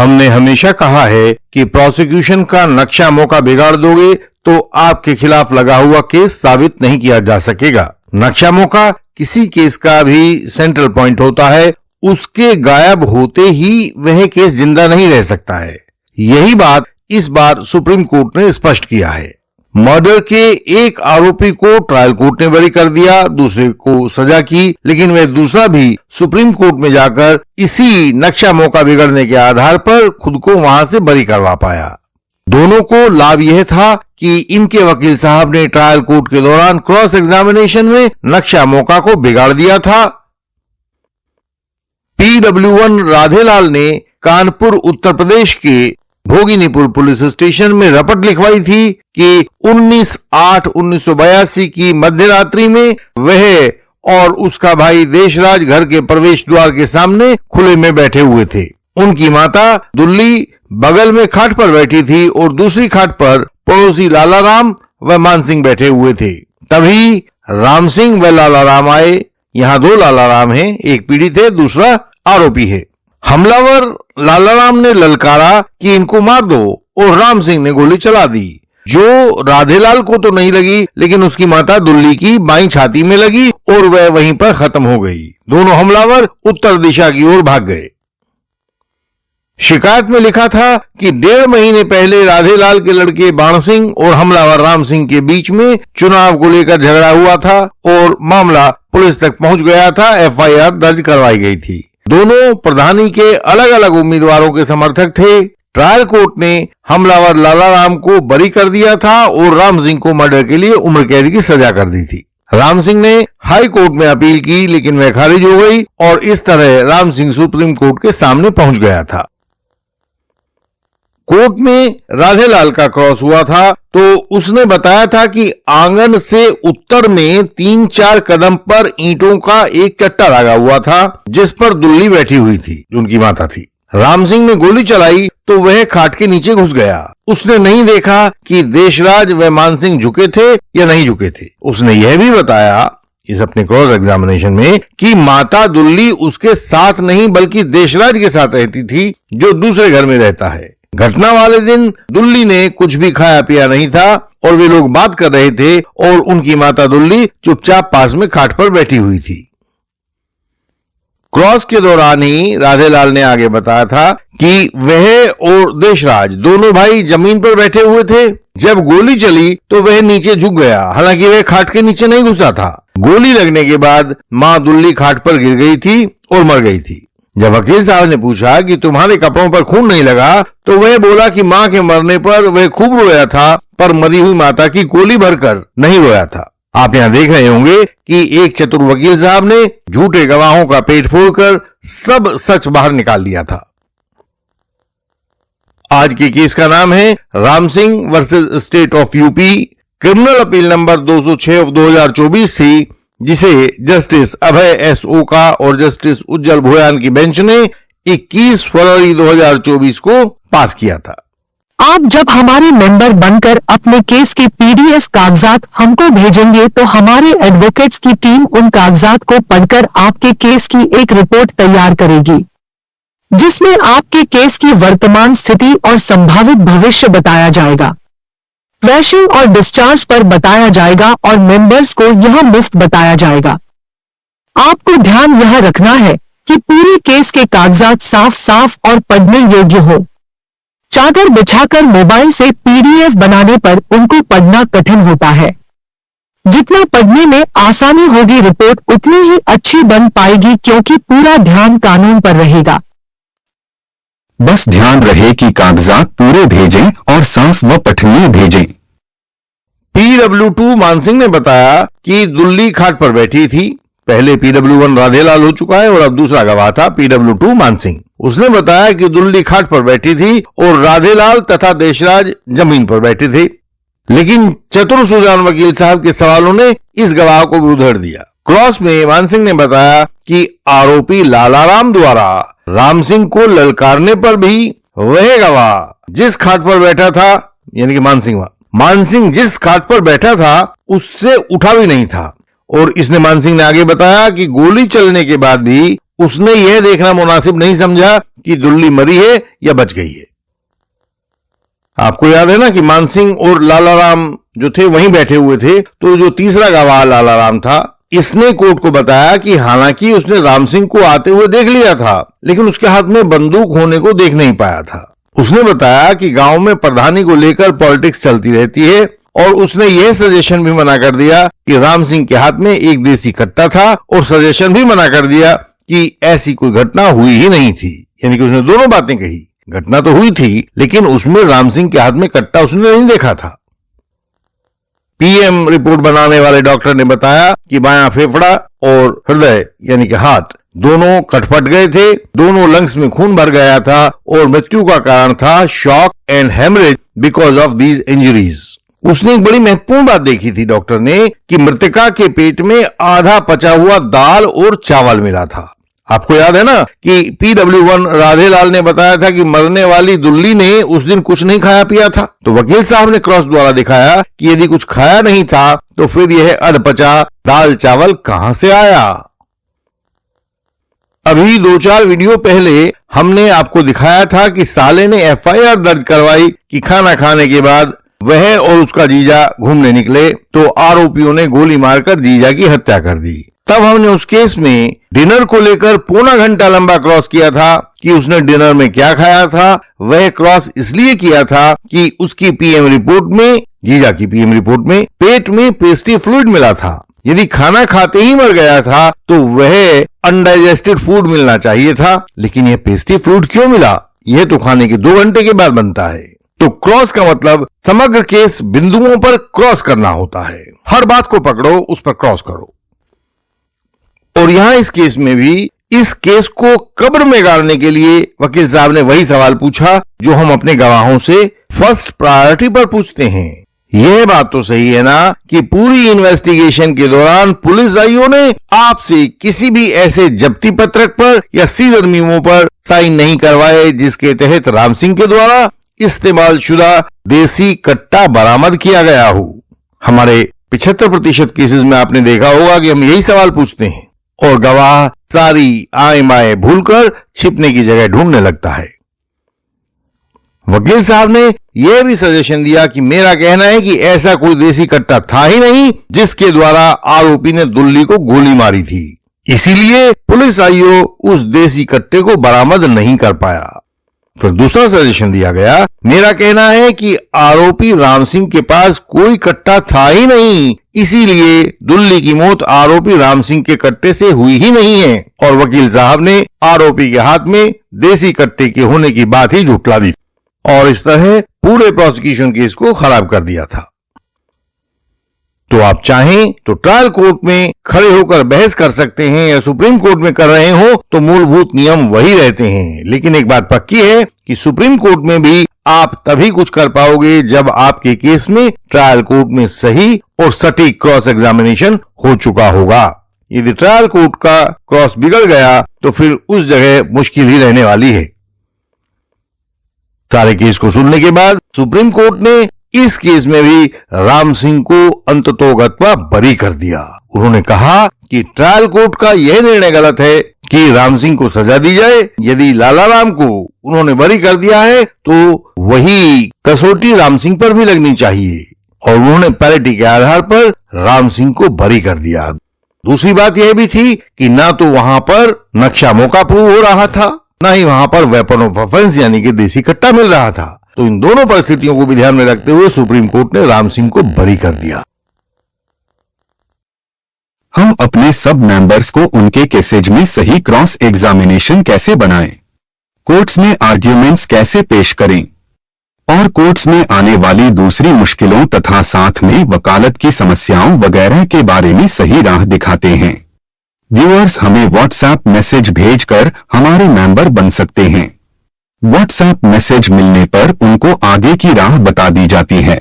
हमने हमेशा कहा है कि प्रोसिक्यूशन का नक्शा मौका बिगाड़ दोगे तो आपके खिलाफ लगा हुआ केस साबित नहीं किया जा सकेगा। नक्शा मौका किसी केस का भी सेंट्रल पॉइंट होता है, उसके गायब होते ही वह केस जिंदा नहीं रह सकता है। यही बात इस बार सुप्रीम कोर्ट ने स्पष्ट किया है। मर्डर के एक आरोपी को ट्रायल कोर्ट ने बरी कर दिया, दूसरे को सजा की, लेकिन वह दूसरा भी सुप्रीम कोर्ट में जाकर इसी नक्शा मौका बिगड़ने के आधार पर खुद को वहां से बरी करवा पाया। दोनों को लाभ यह था कि इनके वकील साहब ने ट्रायल कोर्ट के दौरान क्रॉस एग्जामिनेशन में नक्शा मौका को बिगाड़ दिया था। PW1 राधेलाल ने कानपुर उत्तर प्रदेश के भोगिनीपुर पुलिस स्टेशन में रपट लिखवाई थी कि 19/8/1982 की मध्य रात्रि में वह और उसका भाई देशराज घर के प्रवेश द्वार के सामने खुले में बैठे हुए थे। उनकी माता दुल्ली बगल में खाट पर बैठी थी और दूसरी खाट पर पड़ोसी लालाराम व मानसिंह बैठे हुए थे। तभी राम सिंह व लालाराम आए। यहाँ दो लालाराम हैं, एक पीड़ित है, दूसरा आरोपी है। हमलावर लालाराम ने ललकारा कि इनको मार दो और राम सिंह ने गोली चला दी, जो राधेलाल को तो नहीं लगी लेकिन उसकी माता दुल्ली की बाईं छाती में लगी और वह वहीं पर खत्म हो गई। दोनों हमलावर उत्तर दिशा की ओर भाग गए। शिकायत में लिखा था कि 1.5 महीने पहले राधेलाल के लड़के बाण सिंह और हमलावर राम सिंह के बीच में चुनाव को लेकर झगड़ा हुआ था और मामला पुलिस तक पहुंच गया था। FIR दर्ज करवाई गई थी। दोनों प्रधानी के अलग अलग उम्मीदवारों के समर्थक थे। ट्रायल कोर्ट ने हमलावर लालाराम को बरी कर दिया था और राम सिंह को मर्डर के लिए उम्र कैद की सजा कर दी थी। राम सिंह ने हाई कोर्ट में अपील की लेकिन वह खारिज हो गई और इस तरह राम सिंह सुप्रीम कोर्ट के सामने पहुंच गया था। कोर्ट में राधेलाल का क्रॉस हुआ था तो उसने बताया था कि आंगन से उत्तर में 3-4 कदम पर ईंटों का एक चट्टा लगा हुआ था जिस पर दुल्ली बैठी हुई थी, जो उनकी माता थी। राम सिंह ने गोली चलाई तो वह खाट के नीचे घुस गया। उसने नहीं देखा कि देशराज व मानसिंह झुके थे या नहीं झुके थे। उसने यह भी बताया इस अपने क्रॉस एग्जामिनेशन में कि माता दुल्ली उसके साथ नहीं बल्कि देशराज के साथ रहती थी, जो दूसरे घर में रहता है। घटना वाले दिन दुल्ली ने कुछ भी खाया पिया नहीं था और वे लोग बात कर रहे थे और उनकी माता दुल्ली चुपचाप पास में खाट पर बैठी हुई थी। क्रॉस के दौरान ही राधेलाल ने आगे बताया था कि वह और देशराज दोनों भाई जमीन पर बैठे हुए थे। जब गोली चली तो वह नीचे झुक गया, हालांकि वह खाट के नीचे नहीं घुसा था। गोली लगने के बाद मां दुल्ली खाट पर गिर गई थी और मर गई थी। जब वकील साहब ने पूछा कि तुम्हारे कपड़ों पर खून नहीं लगा तो वह बोला कि मां के मरने पर वह खूब रोया था पर मरी हुई माता की गोली भरकर नहीं रोया था। आप यहां देख रहे होंगे कि एक चतुर वकील साहब ने झूठे गवाहों का पेट फोड़कर सब सच बाहर निकाल दिया था। आज के केस का नाम है Ram Singh versus state of UP. Criminal appeal number 206/2024 थी, जिसे जस्टिस अभय S. ओका और जस्टिस उज्जवल भोयान की बेंच ने 21 फरवरी 2024 को पास किया था। आप जब हमारे मेंबर बनकर अपने केस के PDF कागजात हमको भेजेंगे तो हमारे एडवोकेट्स की टीम उन कागजात को पढ़कर आपके केस की एक रिपोर्ट तैयार करेगी, जिसमें आपके केस की वर्तमान स्थिति और संभावित भविष्य बताया जाएगा। क्वेश्चन और डिस्चार्ज पर बताया जाएगा और मेंबर्स को यह मुफ्त बताया जाएगा। आपको ध्यान यह रखना है कि पूरे केस के कागजात साफ साफ और पढ़ने योग्य हो। चादर बिछाकर मोबाइल से PDF बनाने पर उनको पढ़ना कठिन होता है। जितना पढ़ने में आसानी होगी रिपोर्ट उतनी ही अच्छी बन पाएगी, क्योंकि पूरा ध्यान कानून पर रहेगा। बस ध्यान रहे कि कागजात पूरे भेजें और साफ व पठनीय भेजें। PW2 मानसिंह ने बताया कि दुल्ली खाट पर बैठी थी। पहले PW1 राधेलाल हो चुका है और अब दूसरा गवाह था PW2 मानसिंह। उसने बताया कि दुल्ली खाट पर बैठी थी और राधेलाल तथा देशराज जमीन पर बैठे थे, लेकिन चतुर सुजान वकील साहब के सवालों ने इस गवाह को भी उधेड़ दिया। क्रॉस में मानसिंह ने बताया कि आरोपी लालाराम द्वारा राम सिंह को ललकारने पर भी वह गवाह जिस खाट पर बैठा था, यानी कि मानसिंह जिस खाट पर बैठा था उससे उठा भी नहीं था। और मानसिंह ने आगे बताया कि गोली चलने के बाद भी उसने यह देखना मुनासिब नहीं समझा कि दुल्ली मरी है या बच गई है। आपको याद है ना कि मानसिंह और लालाराम जो थे वहीं बैठे हुए थे, तो जो तीसरा गवाह लालाराम था, इसने कोर्ट को बताया कि हालांकि उसने राम सिंह को आते हुए देख लिया था, लेकिन उसके हाथ में बंदूक होने को देख नहीं पाया था। उसने बताया कि गांव में प्रधानी को लेकर पॉलिटिक्स चलती रहती है और उसने यह सजेशन भी मना कर दिया कि राम सिंह के हाथ में एक देसी कट्टा था, और सजेशन भी मना कर दिया कि ऐसी कोई घटना हुई ही नहीं थी। यानी कि उसने दोनों बातें कही, घटना तो हुई थी लेकिन उसमें राम सिंह के हाथ में कट्टा उसने नहीं देखा था। पीएम रिपोर्ट बनाने वाले डॉक्टर ने बताया कि बायां फेफड़ा और हृदय यानी कि हार्ट दोनों कटफट गए थे, दोनों लंग्स में खून भर गया था और मृत्यु का कारण था shock and haemorrhage because of these injuries. उसने एक बड़ी महत्वपूर्ण बात देखी थी डॉक्टर ने कि मृतका के पेट में आधा पचा हुआ दाल और चावल मिला था। आपको याद है ना कि PW1 राधेलाल ने बताया था कि मरने वाली दुल्ली ने उस दिन कुछ नहीं खाया पिया था, तो वकील साहब ने क्रॉस द्वारा दिखाया कि यदि कुछ खाया नहीं था तो फिर यह अधपचा दाल चावल कहां से आया। अभी 2-4 वीडियो पहले हमने आपको दिखाया था कि साले ने FIR दर्ज करवाई कि खाना खाने के बाद वह और उसका जीजा घूमने निकले, तो आरोपियों ने गोली मारकर जीजा की हत्या कर दी। तब हमने उस केस में डिनर को लेकर पौना घंटा लंबा क्रॉस किया था कि उसने डिनर में क्या खाया था। वह क्रॉस इसलिए किया था कि उसकी पीएम रिपोर्ट में, जीजा की पीएम रिपोर्ट में पेट में पेस्टी फ्लूइड मिला था। यदि खाना खाते ही मर गया था तो वह अनडाइजेस्टेड फूड मिलना चाहिए था, लेकिन यह पेस्टी फ्लूइड क्यों मिला? यह तो खाने के 2 घंटे के बाद बनता है। तो क्रॉस का मतलब समग्र केस बिंदुओं पर क्रॉस करना होता है। हर बात को पकड़ो, उस पर क्रॉस करो। और यहां इस केस में भी इस केस को कब्र में गाड़ने के लिए वकील साहब ने वही सवाल पूछा जो हम अपने गवाहों से फर्स्ट प्रायोरिटी पर पूछते हैं। यह बात तो सही है ना कि पूरी इन्वेस्टिगेशन के दौरान पुलिस आईओ ने आपसे किसी भी ऐसे जब्ती पत्रक पर या सीजर मीमो पर साइन नहीं करवाए जिसके तहत राम सिंह के द्वारा इस्तेमाल शुदा देसी कट्टा बरामद किया गया हो। हमारे 75% केसेस में आपने देखा होगा कि हम यही सवाल पूछते हैं और गवाह सारी आए माए भूलकर छिपने की जगह ढूंढने लगता है। वकील साहब ने यह भी सजेशन दिया कि मेरा कहना है कि ऐसा कोई देसी कट्टा था ही नहीं जिसके द्वारा आरोपी ने दुल्ली को गोली मारी थी, इसीलिए पुलिस आईओ उस देसी कट्टे को बरामद नहीं कर पाया। फिर दूसरा सजेशन दिया गया, मेरा कहना है कि आरोपी राम सिंह के पास कोई कट्टा था ही नहीं, इसीलिए दुल्ली की मौत आरोपी राम सिंह के कट्टे से हुई ही नहीं है। और वकील साहब ने आरोपी के हाथ में देसी कट्टे के होने की बात ही झुठला दी और इस तरह पूरे प्रोसिक्यूशन केस को खराब कर दिया था। तो आप चाहें तो ट्रायल कोर्ट में खड़े होकर बहस कर सकते हैं या सुप्रीम कोर्ट में कर रहे हो तो मूलभूत नियम वही रहते हैं, लेकिन एक बात पक्की है कि सुप्रीम कोर्ट में भी आप तभी कुछ कर पाओगे जब आपके केस में ट्रायल कोर्ट में सही और सटीक क्रॉस एग्जामिनेशन हो चुका होगा। यदि ट्रायल कोर्ट का क्रॉस बिगड़ गया तो फिर उस जगह मुश्किल ही रहने वाली है। सारे केस को सुनने के बाद सुप्रीम कोर्ट ने इस केस में भी राम सिंह को अंततोगत्वा बरी कर दिया। उन्होंने कहा कि ट्रायल कोर्ट का यह निर्णय गलत है कि राम सिंह को सजा दी जाए। यदि लालाराम को उन्होंने बरी कर दिया है तो वही कसौटी राम सिंह पर भी लगनी चाहिए और उन्होंने पैरिटी के आधार पर राम सिंह को बरी कर दिया। दूसरी बात यह भी थी कि ना तो वहां पर नक्शा मौका प्रूव हो रहा था, ना ही वहां पर वेपन ऑफ ऑफेंस यानी कि देसी कट्टा मिल रहा था। तो इन दोनों परिस्थितियों को भी ध्यान में रखते हुए सुप्रीम कोर्ट ने राम सिंह को बरी कर दिया। हम अपने सब मेंबर्स को उनके केसेज में सही क्रॉस एग्जामिनेशन कैसे बनाएं, कोर्ट्स में आर्ग्यूमेंट्स कैसे पेश करें और कोर्ट्स में आने वाली दूसरी मुश्किलों तथा साथ में वकालत की समस्याओं वगैरह के बारे में सही राह दिखाते हैं। व्यूअर्स हमें व्हाट्सएप मैसेज भेजकर हमारे मेंबर बन सकते हैं। व्हाट्सएप मैसेज मिलने पर उनको आगे की राह बता दी जाती है।